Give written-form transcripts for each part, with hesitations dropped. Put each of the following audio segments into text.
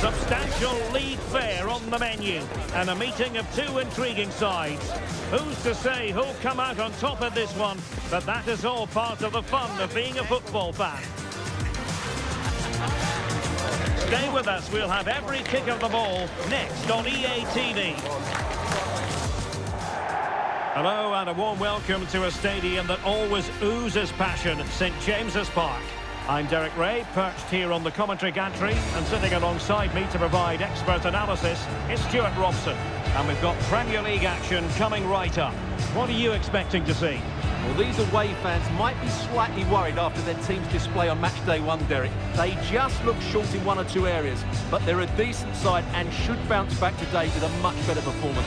Substantial league fare on the menu and a meeting of two intriguing sides. Who's to say who'll come out on top of this one? But that is all part of the fun of being a football fan. Stay with us, we'll have every kick of the ball next on EA TV. Hello and a warm welcome to a stadium that always oozes passion, St James's Park. I'm Derek Ray, perched here on the commentary gantry, and sitting alongside me to provide expert analysis is Stuart Robson. And we've got Premier League action coming right up. What are you expecting to see? Well, these away fans might be slightly worried after their team's display on match day one, Derek. They just look short in one or two areas, but they're a decent side and should bounce back today with a much better performance.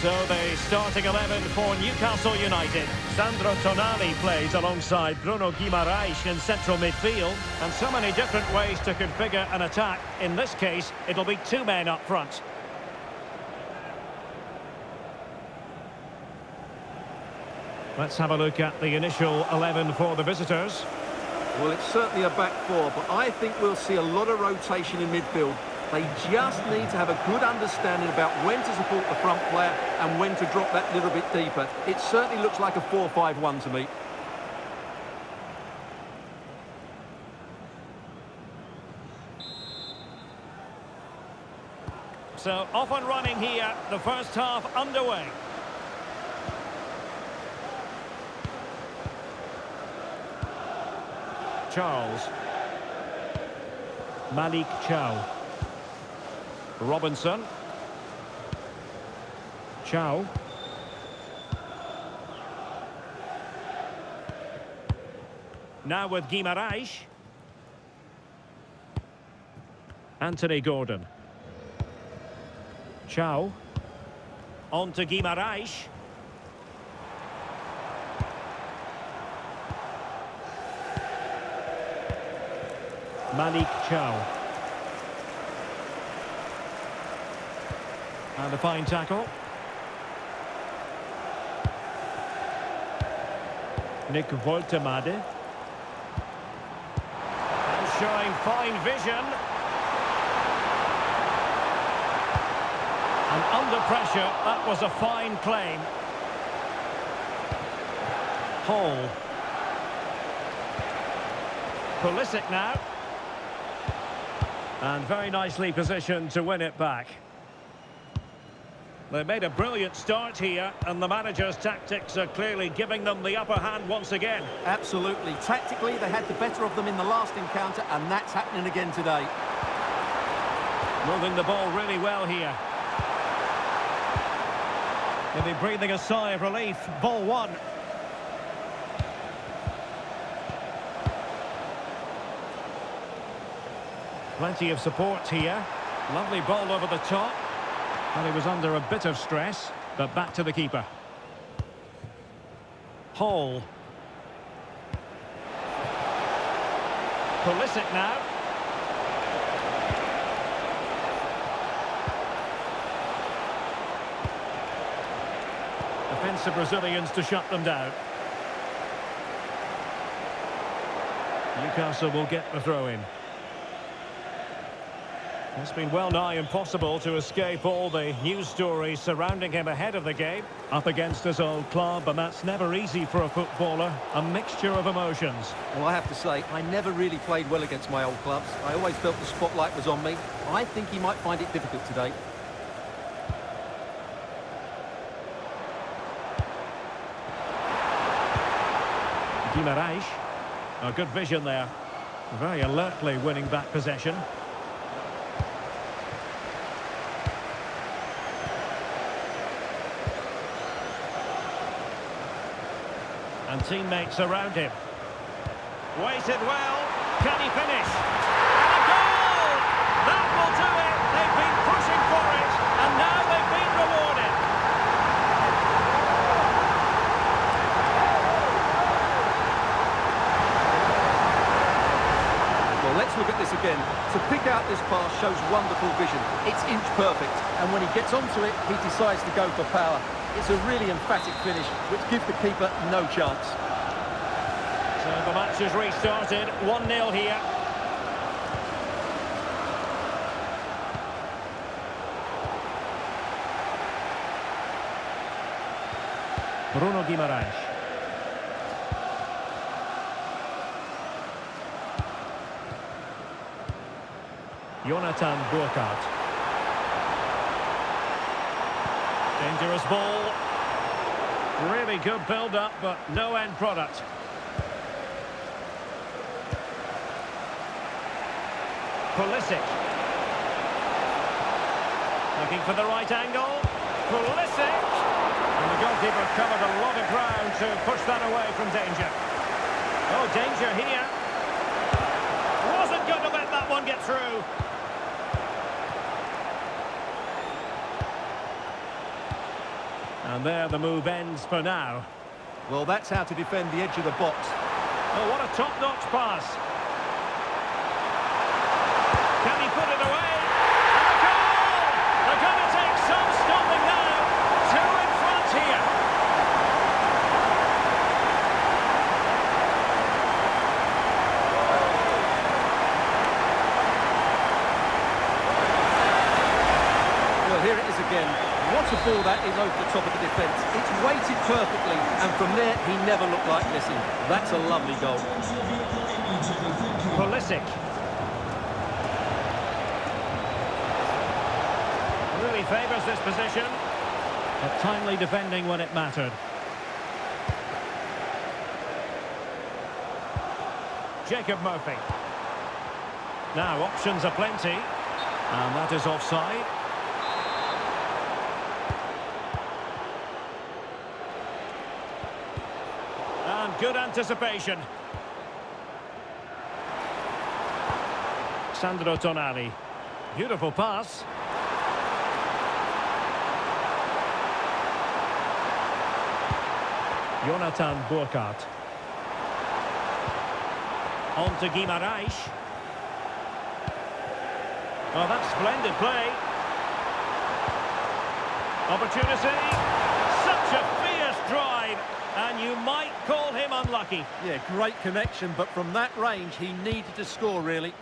So the starting 11 for Newcastle United. Sandro Tonali plays alongside Bruno Guimaraes in central midfield. And so many different ways to configure an attack. In this case, it'll be two men up front. Let's have a look at the initial 11 for the visitors. Well, it's certainly a back four, but I think we'll see a lot of rotation in midfield. They just need to have a good understanding about when to support the front player and when to drop that little bit deeper. It certainly looks like a 4-5-1 to me. So off and running here, the first half underway. Charles. Malik Chow. Robinson. Chow. Now with Guimaraes. Anthony Gordon. Chow. On to Guimaraes. Malik Chow. And a fine tackle. Nick Woltemade. And showing fine vision. And under pressure, that was a fine claim. Hall. Pulisic now. And very nicely positioned to win it back. They made a brilliant start here, and the manager's tactics are clearly giving them the upper hand once again. Absolutely. Tactically, they had the better of them in the last encounter, and that's happening again today. Moving the ball really well here. They'll be breathing a sigh of relief. Ball one. Plenty of support here. Lovely ball over the top. And he was under a bit of stress, but back to the keeper. Hall. Pulisic now. Defensive Brazilians to shut them down. Newcastle will get the throw in. It's been well nigh impossible to escape all the news stories surrounding him ahead of the game. Up against his old club, and that's never easy for a footballer. A mixture of emotions. Well, I have to say, I never really played well against my old clubs. I always felt the spotlight was on me. I think he might find it difficult today. Guimaraes. A good vision there. Very alertly winning back possession. And teammates around him. Waited well. Can he finish? And a goal! That will do it. They've been pushing for it, and now they've been rewarded. Well, let's look at this again. To pick out this pass shows wonderful vision. It's inch perfect, and when he gets onto it, he decides to go for power. It's a really emphatic finish, which gives the keeper no chance. So the match has restarted. 1-0 here. Bruno Guimaraes. Jonathan Burkhardt. Dangerous ball. Really good build-up, but no end product. Pulisic. Looking for the right angle. Pulisic. And the goalkeeper covered a lot of ground to push that away from danger. Oh, danger here. Wasn't going to let that one get through. And there the move ends for now. Well, that's how to defend the edge of the box. Oh, what a top-notch pass. Can he put it away? And a goal! They're going to take some stopping now. Two in front here. Well, here it is again. What a ball that is over the top of the defence. It's weighted perfectly, and from there, he never looked like missing. That's a lovely goal. Pulisic. Really favours this position, but timely defending when it mattered. Jacob Murphy. Now, options are plenty, and that is offside. And good anticipation. Sandro Tonali. Beautiful pass. Jonathan Burkhardt. On to Guimaraes. Oh, that's splendid play. Opportunity. Such a fierce drive. And you might call him unlucky. Yeah, great connection, but from that range, he needed to score, really.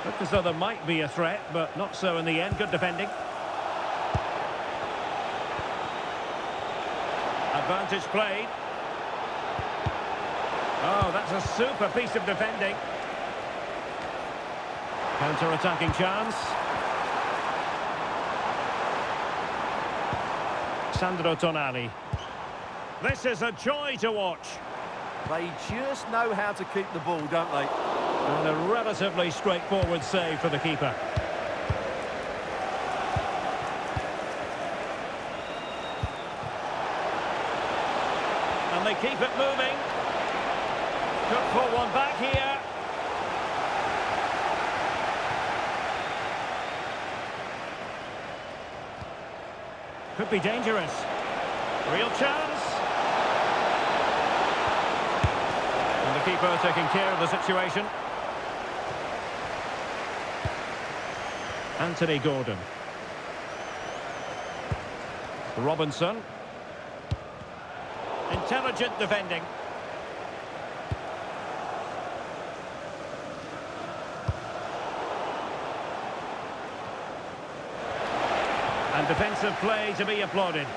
Looked as though there might be a threat, but not so in the end. Good defending. Advantage played. Oh, that's a super piece of defending. Counter-attacking chance. Sandro Tonali. This is a joy to watch. They just know how to keep the ball, don't they? And a relatively straightforward save for the keeper. And they keep it moving. Could pull one back here. Could be dangerous. Real chance. And the keeper taking care of the situation. Anthony Gordon. Robinson. Intelligent defending. And defensive play to be applauded.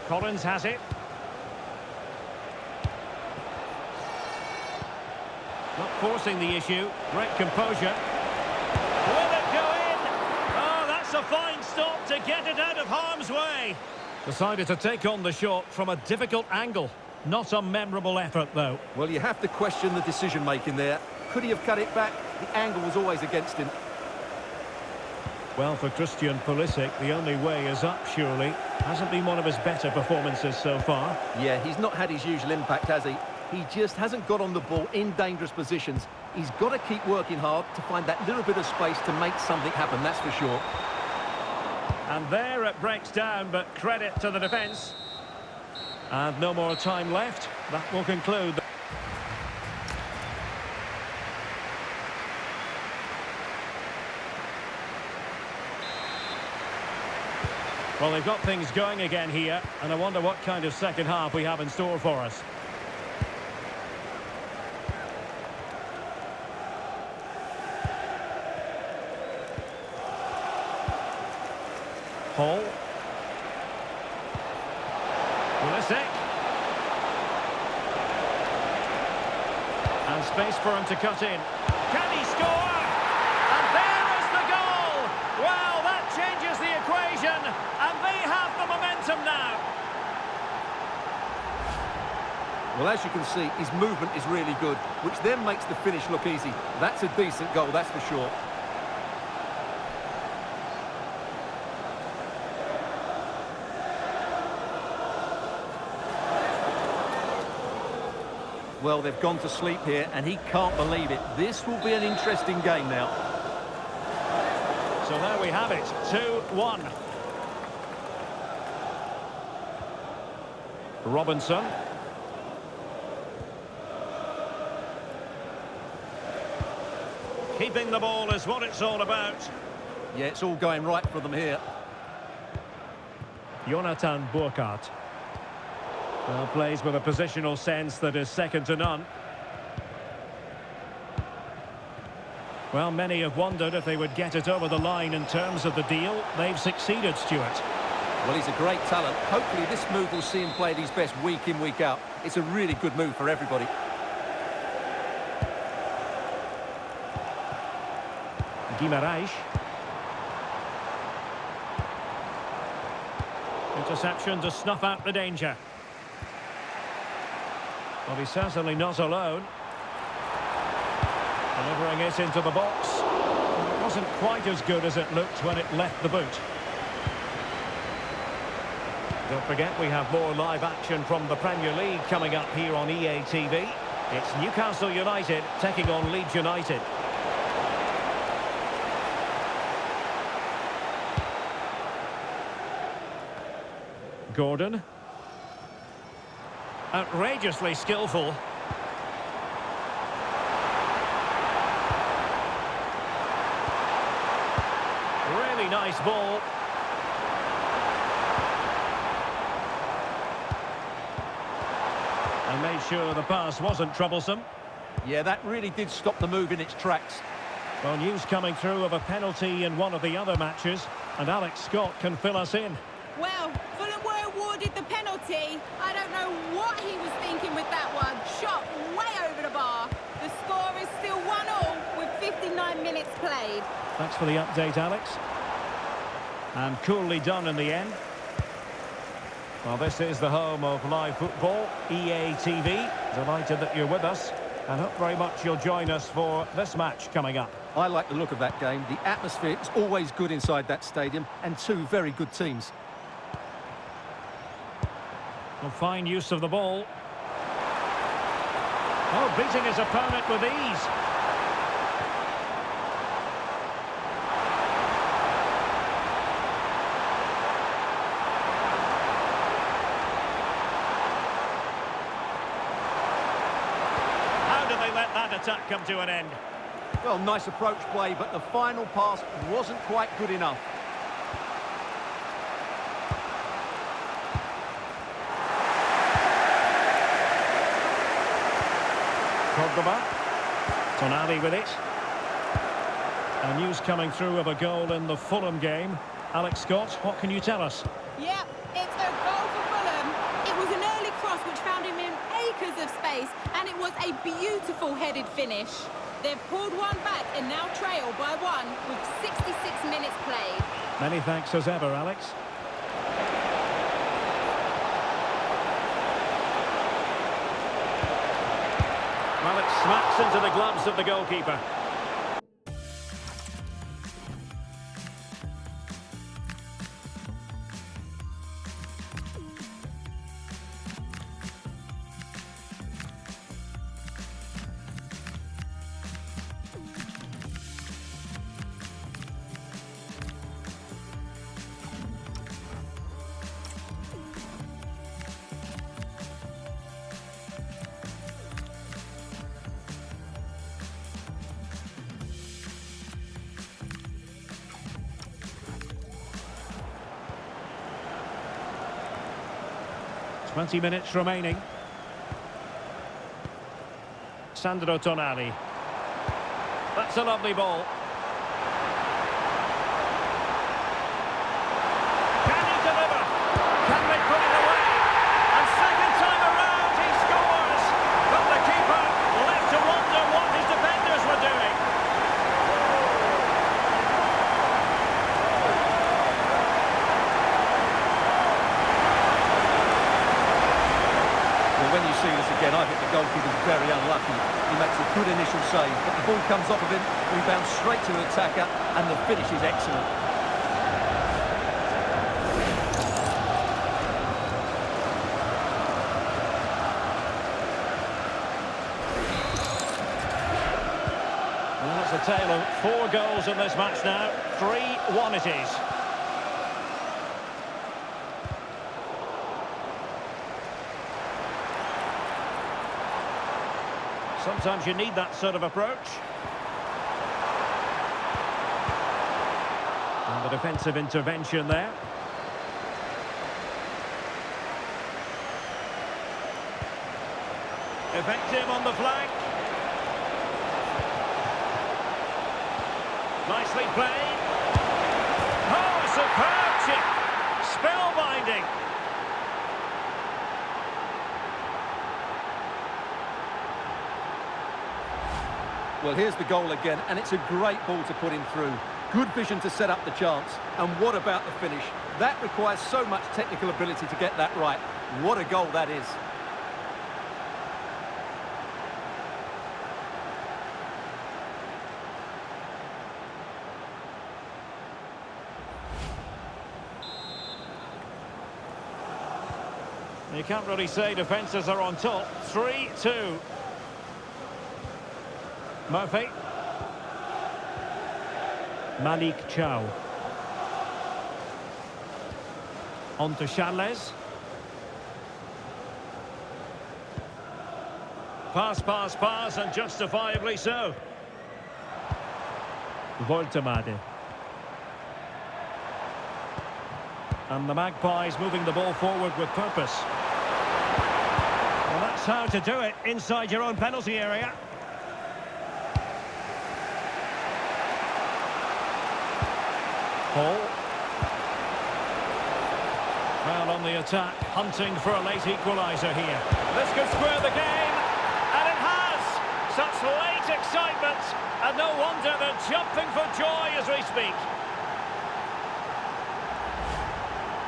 Collins has it. Not forcing the issue. Great composure. Will it go in? Oh, that's a fine stop to get it out of harm's way. Decided to take on the shot from a difficult angle. Not a memorable effort, though. Well, you have to question the decision-making there. Could he have cut it back? The angle was always against him. Well, for Christian Pulisic, the only way is up, surely. Hasn't been one of his better performances so far. Yeah, he's not had his usual impact, has he? He just hasn't got on the ball in dangerous positions. He's got to keep working hard to find that little bit of space to make something happen, that's for sure. And there it breaks down, but credit to the defence. And no more time left. That will conclude. Well, they've got things going again here, and I wonder what kind of second half we have in store for us. Hall. Pulisic. And space for him to cut in. Can he score? And there is the goal! Well, that changes the equation, and they have the momentum now. Well, as you can see, his movement is really good, which then makes the finish look easy. That's a decent goal, that's for sure. Well, they've gone to sleep here, and he can't believe it. This will be an interesting game now. So there we have it, 2-1. Robinson. Keeping the ball is what it's all about. Yeah, it's all going right for them here. Jonathan Burkhardt. Well, plays with a positional sense that is second to none. Well, many have wondered if they would get it over the line in terms of the deal. They've succeeded, Stuart. Well, he's a great talent. Hopefully this move will see him play at his best week in, week out. It's a really good move for everybody. Guimaraes. Interception to snuff out the danger. Well, he's certainly not alone. Delivering it into the box. It wasn't quite as good as it looked when it left the boot. Don't forget, we have more live action from the Premier League coming up here on EA TV. It's Newcastle United taking on Leeds United. Gordon. Outrageously skillful. Really nice ball. And made sure the pass wasn't troublesome. Yeah, that really did stop the move in its tracks. Well, news coming through of a penalty in one of the other matches, and Alex Scott can fill us in. Well, Fulham were awarded the penalty. I don't know what he was thinking with that one. Shot way over the bar. The score is still 1-1 with 59 minutes played. Thanks for the update, Alex. And coolly done in the end. Well, this is the home of live football, EA TV. Delighted that you're with us, and hope very much you'll join us for this match coming up. I like the look of that game. The atmosphere is always good inside that stadium, and two very good teams. Well, fine use of the ball. Oh, beating his opponent with ease. How do they let that attack come to an end? Well, nice approach play, but the final pass wasn't quite good enough. Cordoba. Tonali with it. And news coming through of a goal in the Fulham game. Alex Scott, what can you tell us? Yep, it's a goal for Fulham. It was an early cross which found him in acres of space, and it was a beautiful headed finish. They've pulled one back and now trail by one with 66 minutes played. Many thanks as ever, Alex. Well, it smacks into the gloves of the goalkeeper. Twenty minutes remaining. Sandro Tonali. That's a lovely ball. Can he deliver? Can they put it away? And second time around he scores. But the keeper left to wonder what his defenders were doing. When you see this again, I think the goalkeeper's very unlucky. He makes a good initial save, but the ball comes off of him, rebounds straight to the attacker, and the finish is excellent. Well, it's a tale of 4 goals in this match now. 3-1 it is. Sometimes you need that sort of approach. And the defensive intervention there. Effective on the flank. Nicely played. Oh, a superb chip. Spellbinding. Well, here's the goal again, and it's a great ball to put him through. Good vision to set up the chance. And what about the finish? That requires so much technical ability to get that right. What a goal that is. You can't really say defences are on top. 3-2. Murphy. Malik Chow. On to Charles. Pass, and justifiably so. Voltemade. And the Magpies moving the ball forward with purpose. Well, that's how to do it inside your own penalty area. Paul. Well, on the attack, hunting for a late equaliser here. This could square the game, and it has! Such late excitement, and no wonder they're jumping for joy as we speak.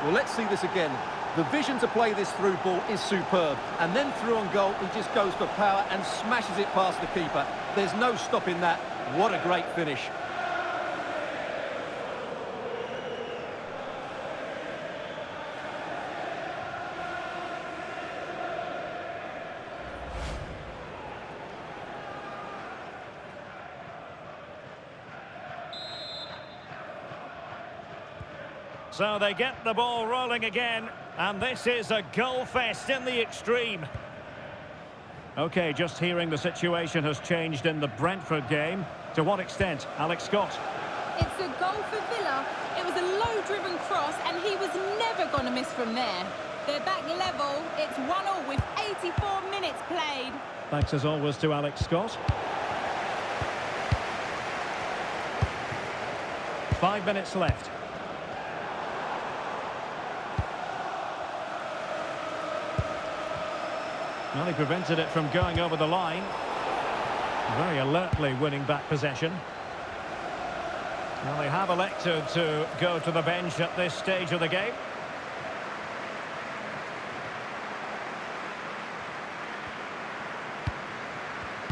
Well, let's see this again. The vision to play this through ball is superb. And then through on goal, he just goes for power and smashes it past the keeper. There's no stopping that. What a great finish. So they get the ball rolling again, and this is a goal fest in the extreme. OK, just hearing the situation has changed in the Brentford game. To what extent, Alex Scott? It's a goal for Villa. It was a low-driven cross, and he was never going to miss from there. They're back level. It's 1-1 with 84 minutes played. Thanks as always to Alex Scott. 5 minutes left. Well, he prevented it from going over the line. Very alertly winning back possession. Well, they have elected to go to the bench at this stage of the game.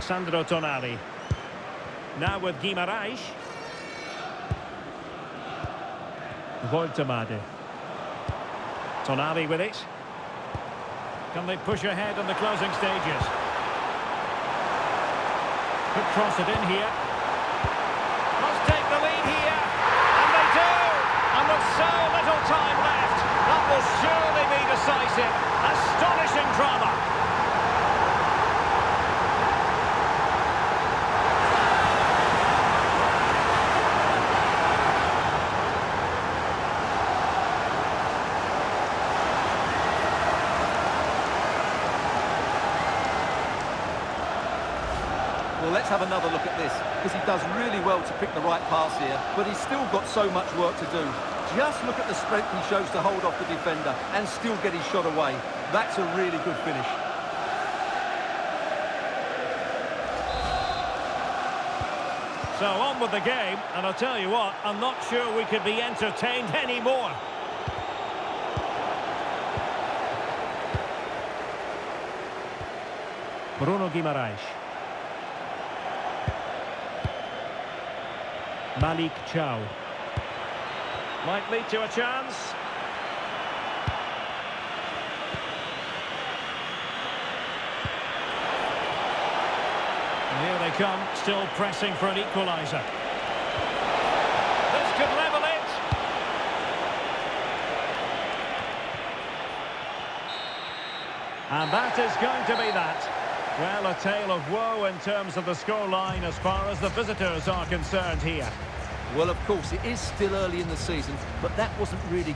Sandro Tonali. Now with Guimarães. Woltemade. Tonali with it. Can they push ahead in the closing stages? Could cross it in here. Must take the lead here. And they do! And with so little time left, that will surely be decisive. Astonishing drama. Well, let's have another look at this, because he does really well to pick the right pass here, but he's still got so much work to do. Just look at the strength he shows to hold off the defender and still get his shot away. That's a really good finish. So on with the game, and I'll tell you what, I'm not sure we could be entertained anymore. Bruno Guimarães. Malik Chow. Might lead to a chance. And here they come, still pressing for an equaliser. This could level it. And that is going to be that. Well, a tale of woe in terms of the scoreline as far as the visitors are concerned here. Well, of course, it is still early in the season, but that wasn't really